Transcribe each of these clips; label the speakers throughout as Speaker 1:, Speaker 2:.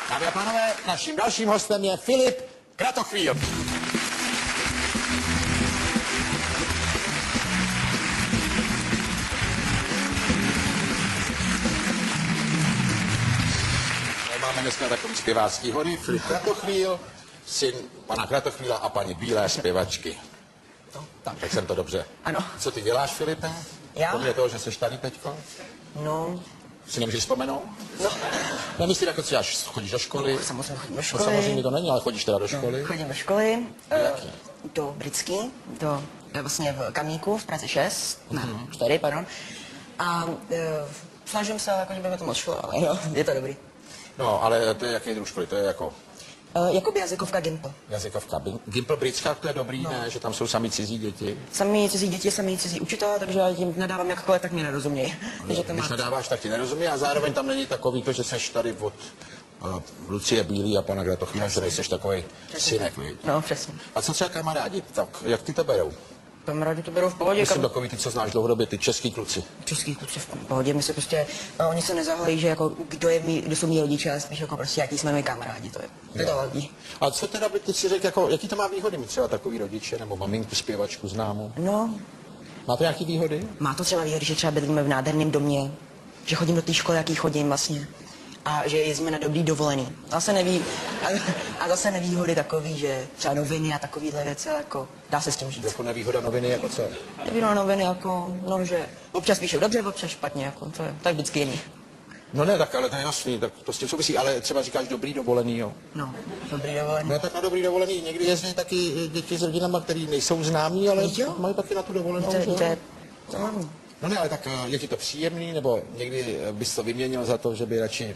Speaker 1: Dámy a pánové, naším dalším hostem je Filip Kratochvíl. Máme dneska takový zpěvácký hory, Filip Kratochvíl, syn pana Kratochvíla a paní Bílé zpěvačky.
Speaker 2: No, tak.
Speaker 1: Tak jsem to dobře.
Speaker 2: Ano.
Speaker 1: Co ty děláš, Filipe?
Speaker 2: Já?
Speaker 1: Kromě toho, že jsi tady teďko?
Speaker 2: No.
Speaker 1: Si nemůžeš vzpomenout?
Speaker 2: No.
Speaker 1: Nemyslím, jako co děláš? Chodíš do školy?
Speaker 2: No, samozřejmě chodím do
Speaker 1: No,
Speaker 2: školy.
Speaker 1: samozřejmě to není, ale chodíš teda do školy?
Speaker 2: No, chodím do školy. Do Britský, vlastně v Kamíku, v Praze 6, ne, 4, pardon. A snažím se, jako, že by mi to moc šlo, ale jo, je to dobrý.
Speaker 1: No, ale to je jaký druh školy? To je jako
Speaker 2: Jakoby jazykovka Gimple.
Speaker 1: jazykovka. Gimple Britská, to je dobrý, no. Ne? Že tam jsou sami cizí děti.
Speaker 2: Sami cizí děti, sami cizí učitelé, takže já tím nadávám jakkoliv, tak mě nerozumějí. Takže to
Speaker 1: Když
Speaker 2: má...
Speaker 1: nadáváš, tak ti nerozumí a zároveň tam není takový to, že seš tady od Lucie Bílý a pana Kratochvíla, že nejseš takový synek, víš?
Speaker 2: No, přesně.
Speaker 1: A co třeba kamarádi, tak jak ty to berou?
Speaker 2: Kamarádi to berou v pohodě.
Speaker 1: Myslím takový ty, co znáš dlouhodobě, ty český kluci.
Speaker 2: Český kluci v pohodě, my se prostě, oni se nezahlají, že jako kdo jsou mý rodiče, ale spíš jako prostě jaký jsme my kamarádi, to je to hlavní.
Speaker 1: A co teda by ty si řekl, jako, jaký to má výhody mít třeba takový rodiče, nebo maminku, zpěvačku známou?
Speaker 2: No,
Speaker 1: Má to nějaký výhody?
Speaker 2: má to třeba výhody, že třeba bydlíme v nádherném domě, že chodím do té školy, jaký chodím vlastně. A že jezdíme na dobrý dovolený. Zase nevýhody takový, že třeba noviny a takovýhle věci, jako dá se s tím žít.
Speaker 1: Jako nevýhoda noviny, jako co?
Speaker 2: Nevýhoda noviny, jako, no, že občas píšou dobře, občas špatně, jako, to je tak vždycky jiný.
Speaker 1: No ne, tak ale to je jasný, tak to s tím souvisí, ale třeba říkáš dobrý dovolený, jo?
Speaker 2: No, dobrý dovolený.
Speaker 1: No tak na dobrý dovolený někdy jezdí taky děti s rodinama, který nejsou známí, ale
Speaker 2: Jo.
Speaker 1: mají taky na tu dovolenou, že?
Speaker 2: To je hlavní.
Speaker 1: No ne, ale tak je ti to příjemný, nebo někdy bys to vyměnil za to, že by radši...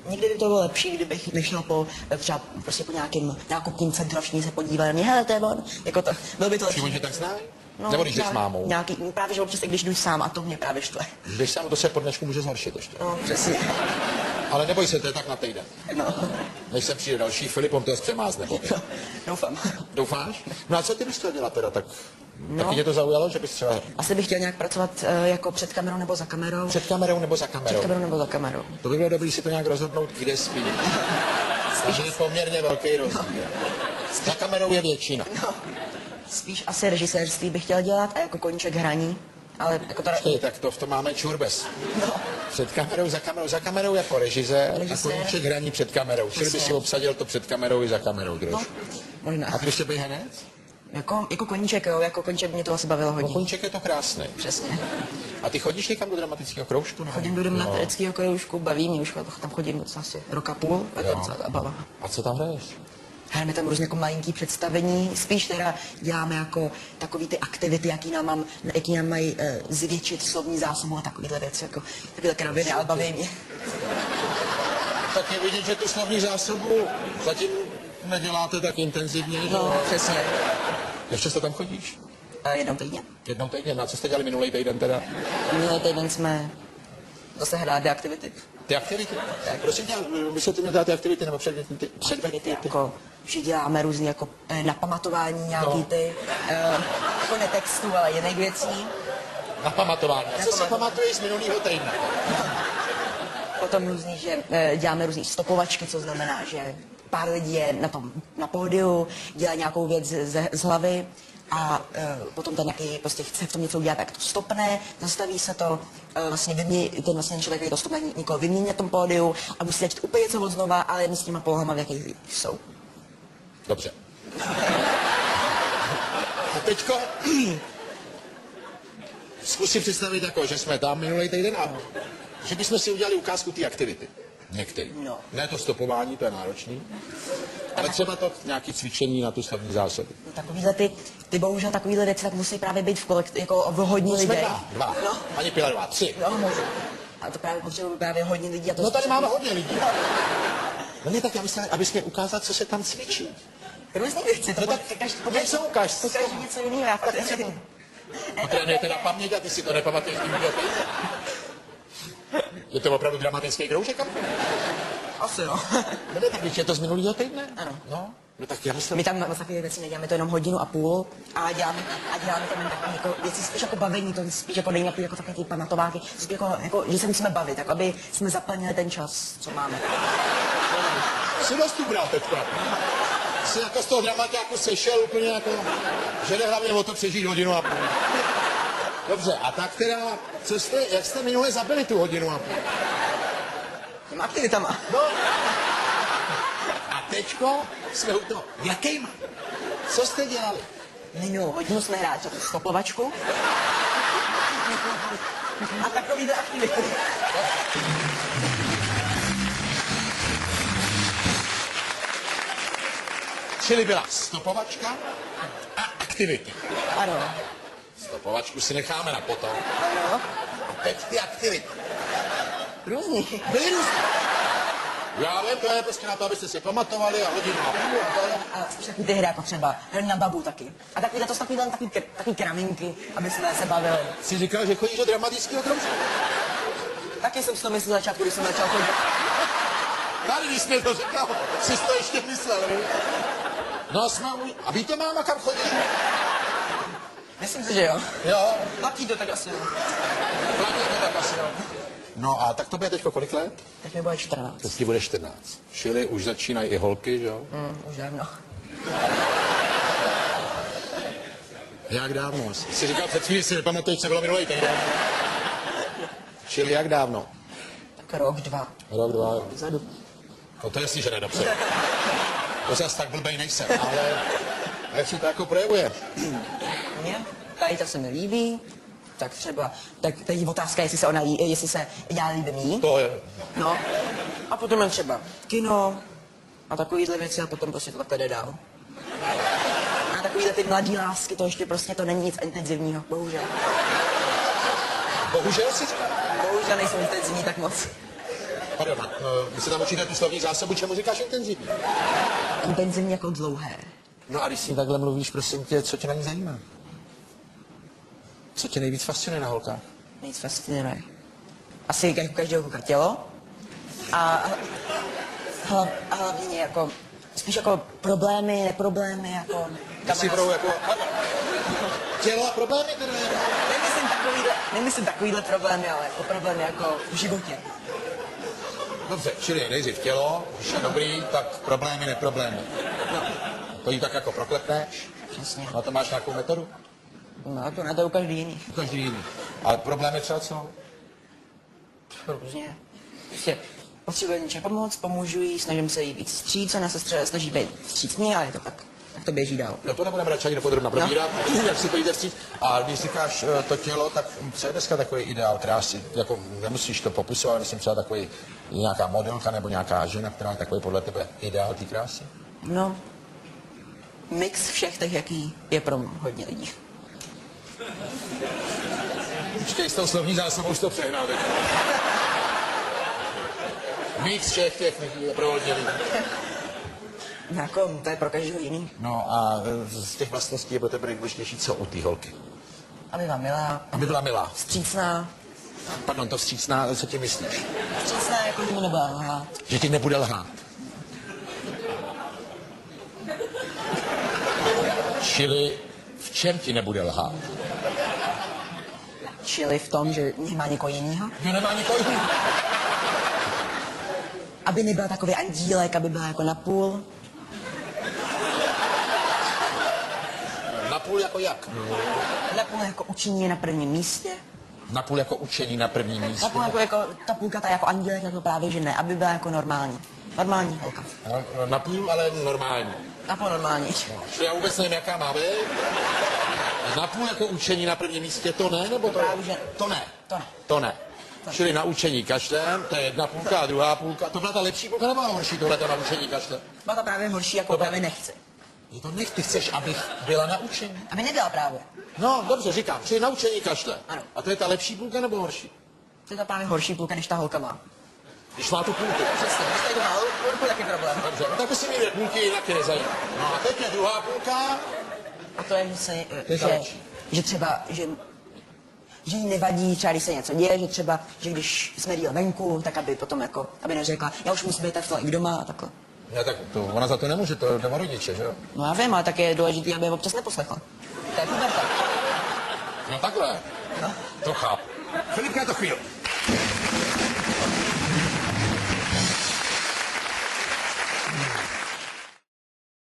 Speaker 2: Někdy by to bylo lepší, kdybych nešel třeba prostě po nějakým nákupním centru a všichni se podívali na mě, hele, to je on, jako to, bylo by to lepší.
Speaker 1: Že tak znají? Nebo když jdeš s mámou?
Speaker 2: Nějaký, právě, že občas i když jdu sám a to mě právě štve.
Speaker 1: Když jdeš sám, to se po dnešku může zhoršit ještě.
Speaker 2: No, přesně.
Speaker 1: Ale neboj se, to je tak na týden.
Speaker 2: No.
Speaker 1: Než se přijde další Filip, on to přemázne.
Speaker 2: Doufám.
Speaker 1: Doufáš? No a co ty bys chtěl dělat teda, tak... No. Taky tě to zaujalo, že bys třeba...
Speaker 2: Asi bych chtěl nějak pracovat jako před kamerou nebo za kamerou.
Speaker 1: Před kamerou nebo za kamerou?
Speaker 2: Před kamerou nebo za kamerou.
Speaker 1: To by bylo dobré si to nějak rozhodnout, kde spí. Takže je poměrně velký rozdíl. Za kamerou je většina.
Speaker 2: No. Spíš asi režisérství bych chtěl dělat a jako koníček hraní. Ale jako teda...
Speaker 1: Tak to v tom máme čurbes. No. Před kamerou, za kamerou jako režisér a koníček hraní před kamerou. Čili by si obsadil to před kamerou i za kamerou trošku.
Speaker 2: No, možná.
Speaker 1: A ty ještě bych hned?
Speaker 2: Jako koníček, jo, jako koníček mě to asi bavilo hodně.
Speaker 1: Koníček je to krásný.
Speaker 2: Přesně.
Speaker 1: A ty chodíš někam do dramatického kroužku?
Speaker 2: Chodím do dramatického kroužku, baví mě už, tam chodím docela asi rok a půl, tak to docela bavá.
Speaker 1: A co tam hraješ?
Speaker 2: Hrajeme tam různě jako malinký představení, spíš teda děláme jako takový ty aktivity, jaký nám mají zvětšit slovní zásobu a takovýhle věci, jako takové kraviny, ale baví mě.
Speaker 1: Tak je vidět, že tu slovní zásobu zatím neděláte tak intenzivně, že?
Speaker 2: No, přesně.
Speaker 1: Jak často tam chodíš?
Speaker 2: Jednou týdně.
Speaker 1: Jednou týdně. Na co jste dělali minulý týden teda?
Speaker 2: Minulý týden jsme zase hráli aktivity.
Speaker 1: Ty aktivity? Tak. Prosím tě, vysvětli mi ty aktivity nebo předvedety?
Speaker 2: Jako, že děláme různý jako napamatování nějaký ty, jako ne textu, ale jiných věcí.
Speaker 1: Napamatování. Co si pamatuješ z minulého týdne?
Speaker 2: Potom různý, že děláme různý stopovačky, co znamená, že pár lidí je na pódiu, dělá nějakou věc z hlavy a potom ten, jaký prostě chce v tom něco udělat, tak to stopne, zastaví se to, vlastně ten člověk, který to stopne, někoho vymění na tom pódiu a musí začít úplně něco od znova, ale jen s těma polohama, v jakých jsou.
Speaker 1: Dobře. A teďko zkus si představit jako, že jsme tam minulý týden a že bychom si udělali ukázku té aktivity. Některý. No. Ne to stopování, to je náročný. Ale třeba to nějaké cvičení na tu slovní zásobu.
Speaker 2: No, takovýhle ty bohužel takovýhle věci tak musí právě být jako v hodně lidí.
Speaker 1: Dva. No. Ani Pilarová, 3.
Speaker 2: No, můžu. A to právě potřebuje právě hodně lidí. A to
Speaker 1: no tady máme hodně lidí. No ne, tak já myslím, abys měl ukázat, co se tam cvičí.
Speaker 2: Různý věci.
Speaker 1: No tak něco ukáž.
Speaker 2: Pokaždé něco jiného.
Speaker 1: A trénujete na paměť a ty si to nepamatuješ tím Je to opravdu dramatický kroužek?
Speaker 2: Asi jo.
Speaker 1: No ne, tak když je to z minulého týdne?
Speaker 2: Ano.
Speaker 1: No tak já myslím...
Speaker 2: My tam takové věci neděláme, to jenom 1,5 hodiny a děláme tam takové jako věci spíš jako bavení, to spíš jako není jako takové ty pamatováky, spíš jako, že se musíme bavit, jako aby jsme zaplnili ten čas, co máme.
Speaker 1: Jsi dost ubral teďka. Jsi jako z toho dramaťáku sešel úplně jako, že jde hlavně o to přežít hodinu a půl. Dobře, a tak teda, jak jste minule zabili tu hodinu a půl?
Speaker 2: Těma aktivitama.
Speaker 1: No. A teďko jsme u toho. Jakýma? Co jste dělali?
Speaker 2: Minulou hodinu jsme hráli tu stopovačku. A takovýhle aktivity.
Speaker 1: Čili byla stopovačka a aktivity.
Speaker 2: Ano.
Speaker 1: Stopovačku si necháme na potom.
Speaker 2: Ano.
Speaker 1: A teď ty aktivity.
Speaker 2: Různý.
Speaker 1: Byly různý. Já vím, to je prostě na to, abyste si pamatovali a hodinu a půl. A to je.
Speaker 2: A spíš takový ty hry jako třeba hry na babu taky. A takový to jsou takový kraminky, aby jsme se bavili.
Speaker 1: Jsi říkal, že chodíš do dramatického kroužku?
Speaker 2: Taky jsem si to myslel začátku, když jsem začal chodit.
Speaker 1: Tady, když jsi to říkal, jsi to ještě myslel, ne? No jsme a víte, máma, kam chodíš?
Speaker 2: Myslím si, že jo.
Speaker 1: Jo.
Speaker 2: Platí to tak asi, jo.
Speaker 1: Platí to tak asi, jo. No a tak to bude teďko kolik let?
Speaker 2: Teď mi bude 14.
Speaker 1: Teď ti bude 14. Čili už začínají i holky, že jo?
Speaker 2: Už dávno.
Speaker 1: Jak dávno? Jsi říkal před chvíli, si nepamatuješ, co bylo minulý týden. Čili jak dávno?
Speaker 2: Tak rok, 2.
Speaker 1: Rok, 2.
Speaker 2: Vzadu.
Speaker 1: No to jasný, že nedopře. To zase tak blbej nejsem, ale jak se to jako projevuje?
Speaker 2: Mně? Tady to se mi líbí. Tak třeba, tak teď je otázka, jestli se já líbím jí.
Speaker 1: To je.
Speaker 2: No. A potom jen třeba kino a takovýhle věci a potom prostě to takhle jde dál. A takovýhle ty mladí lásky, to ještě prostě to není nic intenzivního, bohužel.
Speaker 1: Bohužel si říkal.
Speaker 2: Bohužel nejsou intenzivní tak moc.
Speaker 1: Pardon, vy se tam učíte tu slovní zásobu, čemu říkáš intenzivní?
Speaker 2: Intenzivní jako dlouhé.
Speaker 1: No a když si takhle mluvíš, prosím tě, co tě na ní zajímá? Co tě nejvíc fascinuje na holkách?
Speaker 2: Nic fascinuje. Asi jako každého kluka tělo. A hlavně jako, spíš jako problémy, neproblémy, jako...
Speaker 1: Ty budou jako... Tělo a problémy teda?
Speaker 2: Nemyslím takovýhle problémy, ale jako problémy jako v životě.
Speaker 1: Dobře, čili nejdřív tělo, když je dobrý, tak problémy, neproblémy.
Speaker 2: No,
Speaker 1: To jí tak jako proklepneš?
Speaker 2: přesně.
Speaker 1: Na to máš nějakou metodu?
Speaker 2: No, to na to u každý jiný.
Speaker 1: Každý jiný. Ale problémy třeba co?
Speaker 2: Různě. Prostě potřebuje něčem pomoct, pomůžu jí, snažím se jí víc vstříc, ona se snaží být vstřícný, ale je to tak to běží dál.
Speaker 1: No to nebudeme radši ani dopodrobna probírat, jak si to jde vstříc. A když říkáš to tělo, tak co je dneska takový ideál krásy? Jako nemusíš to popisovat, myslím třeba takový nějaká modelka nebo nějaká žena, která je takový podle tebe ideál té krásy?
Speaker 2: No, mix všech těch, jaký je pro hodně lidí.
Speaker 1: Počkej, s tou slovní zásobou už to přehnal teď. Mix všech těch lidí je pro hodně lidí.
Speaker 2: Jako, to je pro každého jiný.
Speaker 1: No a z těch vlastností je pro tebe nejdůležitější co u té holky?
Speaker 2: Aby byla milá,
Speaker 1: Aby byla milá.
Speaker 2: vstřícná.
Speaker 1: Pardon, to vstřícná, co ti myslíš?
Speaker 2: Vstřícná, jako že mi nebude lhát.
Speaker 1: Že ti nebude lhát. Čili v čem ti nebude lhát?
Speaker 2: Čili v tom, že nemá někoho jiného.
Speaker 1: Že nemá nikoho jiného.
Speaker 2: Aby nebyl takový andílek, aby byla jako napůl.
Speaker 1: Napůl jako jak?
Speaker 2: Napůl jako učení na prvním místě.
Speaker 1: Napůl jako učení na prvním místě.
Speaker 2: Napůl jako ta půlka, ta jako andílek, jako právě že ne. Aby byla jako normální. Normální holka.
Speaker 1: No, napůl, ale normální.
Speaker 2: Napůl normální.
Speaker 1: Čili já vůbec nevím, jaká má být. Napůl jako učení na prvním místě, to ne, nebo to?
Speaker 2: Právě že...
Speaker 1: To ne.
Speaker 2: To ne.
Speaker 1: To ne. Čili na učení kašlem, to je jedna půlka a druhá půlka. To byla ta lepší půlka nebo horší tohleto na učení kašlem?
Speaker 2: Byla to právě horší, jako právě nechci.
Speaker 1: Je to nech, ty chceš, abych byla na učení.
Speaker 2: Aby nebyla právě.
Speaker 1: No, dobře, říkám, čili na učení kašle.
Speaker 2: Ano.
Speaker 1: A to je ta lepší půlka nebo horší?
Speaker 2: To je to právě horší půlka, než ta holka má.
Speaker 1: Když má tu půlku.
Speaker 2: Přesně, když tady to má půlku, tak je problém.
Speaker 1: Dobře, no tak by si mě půlky jinak tě nezajímá. No a teď je druhá půlka.
Speaker 2: A to je, že, se,
Speaker 1: je
Speaker 2: že,
Speaker 1: další.
Speaker 2: že třeba, že jí nevadí, třeba když se něco děje, že třeba, že když jsme díl venku, tak aby potom jako, aby neřekla, já už musím být tak i doma a takhle.
Speaker 1: Ne, tak to, ona za to nemůže, to jde o rodiče, že jo?
Speaker 2: No já vím, ale tak je důležité, aby je občas neposlechla. To je puberta.
Speaker 1: No takhle.
Speaker 2: No.
Speaker 1: To chápu. Filipka, to chvíli.